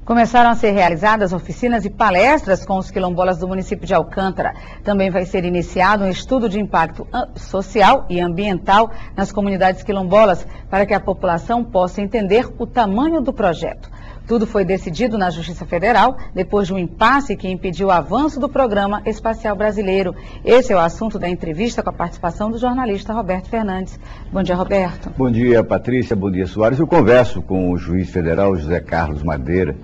Começaram a ser realizadas oficinas e palestras com os quilombolas do município de Alcântara. Também vai ser iniciado um estudo de impacto social e ambiental nas comunidades quilombolas, para que a população possa entender o tamanho do projeto. Tudo foi decidido na Justiça Federal, depois de um impasse que impediu o avanço do Programa Espacial Brasileiro. Esse é o assunto da entrevista com a participação do jornalista Roberto Fernandes. Bom dia, Roberto. Bom dia, Patrícia. Bom dia, Soares. Eu converso com o juiz federal José Carlos Madeira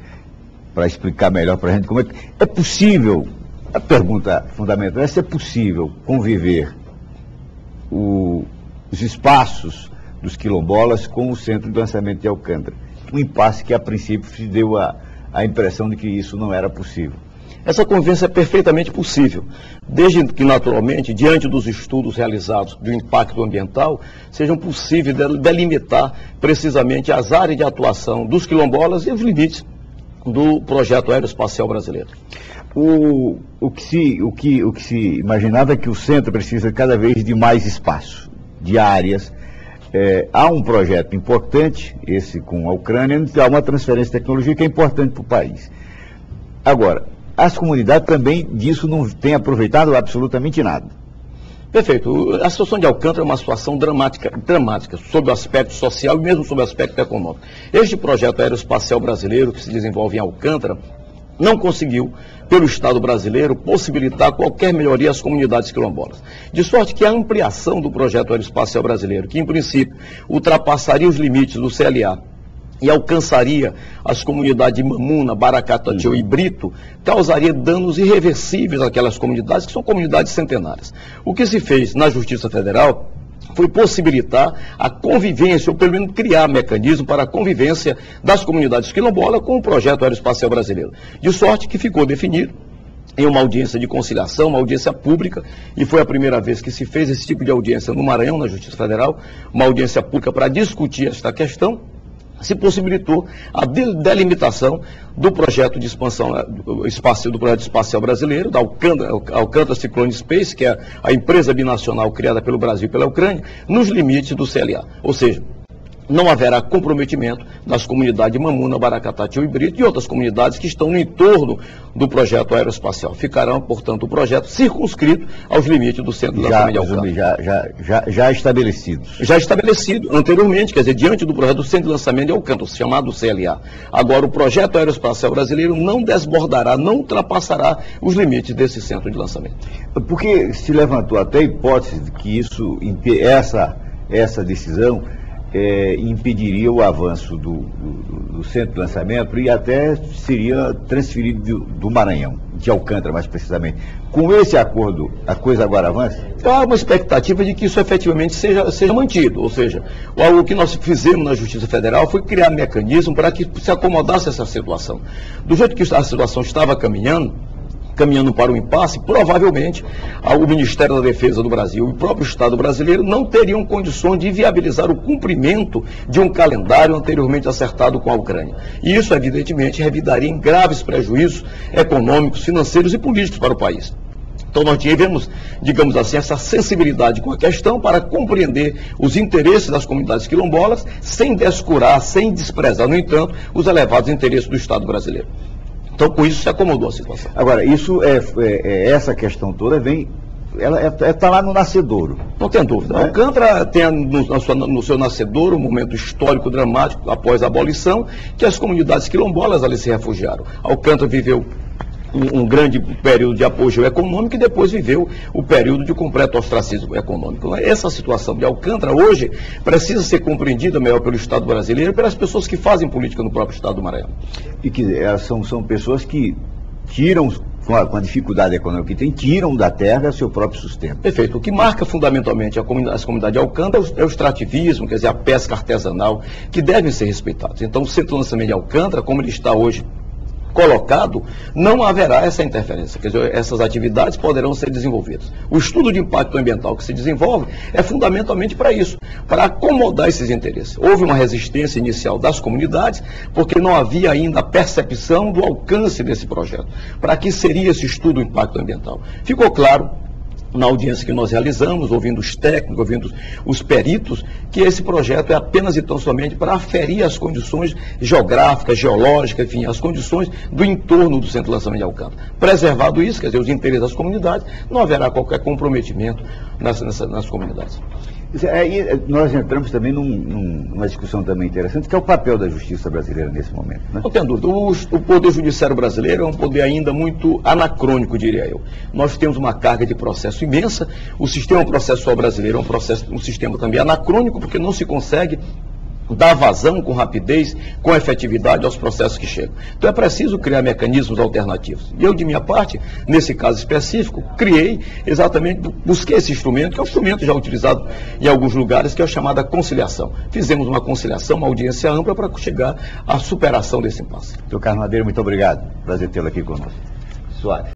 para explicar melhor para a gente como é possível, a pergunta fundamental é se é possível conviver os espaços dos quilombolas com o centro de lançamento de Alcântara. Um impasse que a princípio se deu a impressão de que isso não era possível. Essa convivência é perfeitamente possível, desde que naturalmente, diante dos estudos realizados do impacto ambiental, sejam possíveis delimitar precisamente as áreas de atuação dos quilombolas e os limites do projeto aeroespacial brasileiro. O que se imaginava é que o centro precisa cada vez de mais espaço, de áreas. Há um projeto importante, esse com a Ucrânia, há uma transferência de tecnologia que é importante para o país. Agora, as comunidades também disso não têm aproveitado absolutamente nada. Perfeito. A situação de Alcântara é uma situação dramática sob o aspecto social e mesmo sob o aspecto econômico. Este projeto aeroespacial brasileiro que se desenvolve em Alcântara não conseguiu, pelo Estado brasileiro, possibilitar qualquer melhoria às comunidades quilombolas. De sorte que a ampliação do projeto aeroespacial brasileiro, que em princípio ultrapassaria os limites do CLA e alcançaria as comunidades de Mamuna, Baracatatiú e Brito, causaria danos irreversíveis àquelas comunidades, que são comunidades centenárias. O que se fez na Justiça Federal foi possibilitar a convivência, ou pelo menos criar mecanismo para a convivência das comunidades quilombolas com o projeto aeroespacial brasileiro. De sorte que ficou definido em uma audiência de conciliação, uma audiência pública, e foi a primeira vez que se fez esse tipo de audiência no Maranhão, na Justiça Federal, uma audiência pública para discutir esta questão. Se possibilitou a delimitação do projeto de expansão do projeto espacial brasileiro, da Alcântara Cyclone Space, que é a empresa binacional criada pelo Brasil e pela Ucrânia, nos limites do CLA. Ou seja, não haverá comprometimento das comunidades de Mamuna, Baracatatiú e Brito e outras comunidades que estão no entorno do projeto aeroespacial. Ficarão, portanto, o projeto circunscrito aos limites do centro da família Alcântara. Já estabelecidos. Já estabelecido anteriormente, quer dizer, diante do projeto do centro de lançamento de Alcântara, chamado CLA. Agora, o projeto aeroespacial brasileiro não desbordará, não ultrapassará os limites desse centro de lançamento. Porque se levantou até a hipótese de que essa decisão impediria o avanço do centro de lançamento e até seria transferido do Maranhão, de Alcântara mais precisamente. Com esse acordo, a coisa agora avança? Há uma expectativa de que isso efetivamente seja mantido, ou seja, o que nós fizemos na Justiça Federal foi criar mecanismo para que se acomodasse essa situação. Do jeito que a situação estava caminhando para o impasse, provavelmente o Ministério da Defesa do Brasil e o próprio Estado brasileiro não teriam condições de viabilizar o cumprimento de um calendário anteriormente acertado com a Ucrânia. E isso, evidentemente, revidaria em graves prejuízos econômicos, financeiros e políticos para o país. Então nós tivemos, digamos assim, essa sensibilidade com a questão para compreender os interesses das comunidades quilombolas, sem descurar, sem desprezar, no entanto, os elevados interesses do Estado brasileiro. Então, com isso, se acomodou a situação. Agora, isso essa questão toda ela está lá no nascedouro. Não tem dúvida. Alcântara tem no seu nascedouro um momento histórico dramático, após a abolição, que as comunidades quilombolas ali se refugiaram. Alcântara viveu um grande período de apogeu econômico e depois viveu o período de completo ostracismo econômico. Essa situação de Alcântara hoje precisa ser compreendida melhor pelo Estado brasileiro e pelas pessoas que fazem política no próprio Estado do Maranhão. E que são pessoas que tiram, com a dificuldade econômica que tem, tiram da terra seu próprio sustento. Perfeito. O que marca fundamentalmente as comunidades de Alcântara é o extrativismo, quer dizer, a pesca artesanal, que devem ser respeitados. Então, o centro de lançamento de Alcântara, como ele está hoje colocado, não haverá essa interferência, quer dizer, essas atividades poderão ser desenvolvidas. O estudo de impacto ambiental que se desenvolve é fundamentalmente para isso, para acomodar esses interesses. Houve uma resistência inicial das comunidades, porque não havia ainda a percepção do alcance desse projeto. Para que seria esse estudo de impacto ambiental? Ficou claro na audiência que nós realizamos, ouvindo os técnicos, ouvindo os peritos, que esse projeto é apenas e tão somente para aferir as condições geográficas, geológicas, enfim, as condições do entorno do centro de lançamento de Alcântara. Preservado isso, quer dizer, os interesses das comunidades, não haverá qualquer comprometimento nas comunidades. Aí nós entramos também numa discussão também interessante, que é o papel da justiça brasileira nesse momento, né? Não tem dúvida. O Poder Judiciário brasileiro é um poder ainda muito anacrônico, diria eu. Nós temos uma carga de processo imensa. O sistema processual brasileiro é um sistema também anacrônico, porque não se consegue dar vazão com rapidez, com efetividade aos processos que chegam. Então é preciso criar mecanismos alternativos. E eu, de minha parte, nesse caso específico, busquei esse instrumento, que é um instrumento já utilizado em alguns lugares, que é a chamada conciliação. Fizemos uma conciliação, uma audiência ampla para chegar à superação desse impasse. Doutor Carlos Madeira, muito obrigado. Prazer tê-lo aqui conosco. Soares.